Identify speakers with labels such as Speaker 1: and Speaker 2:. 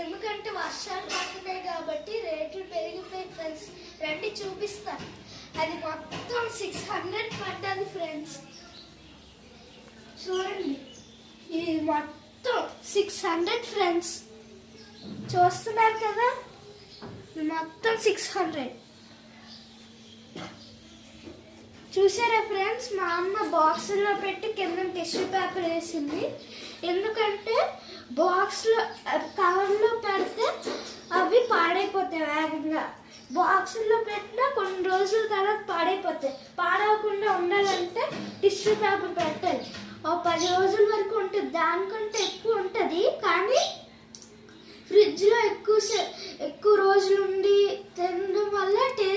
Speaker 1: ఎందుకంటే వర్షాలు పడుతున్నాయి కాబట్టి రేట్లు పెరిగిపోయి ఫ్రెండ్స్. రండి చూపిస్తాను. అది మొత్తం 600 పడ్డది ఫ్రెండ్స్. చూడండి, ఇది మొత్తం 600 ఫ్రెండ్స్. చూస్తున్నారు కదా, మొత్తం 600. చూసారా ఫ్రెండ్స్, మా అమ్మ బాక్సుల్లో పెట్టి కింద టిష్యూ పేపర్ వేసింది. ఎందుకంటే బాక్స్లో కవర్లో పెడితే అవి పాడైపోతాయి వేగంగా. బాక్సుల్లో పెట్టినా కొన్ని రోజుల తర్వాత పాడైపోతాయి. పాడవకుండా ఉండాలంటే టిష్యూ పేపర్ పెట్టాలి. 10 రోజుల వరకు ఉంటుంది, దానికంటే ఎక్కువ ఉంటుంది. కానీ ఫ్రిడ్జ్లో ఎక్కువ రోజులు ఉండి తినడం వల్ల టేస్ట్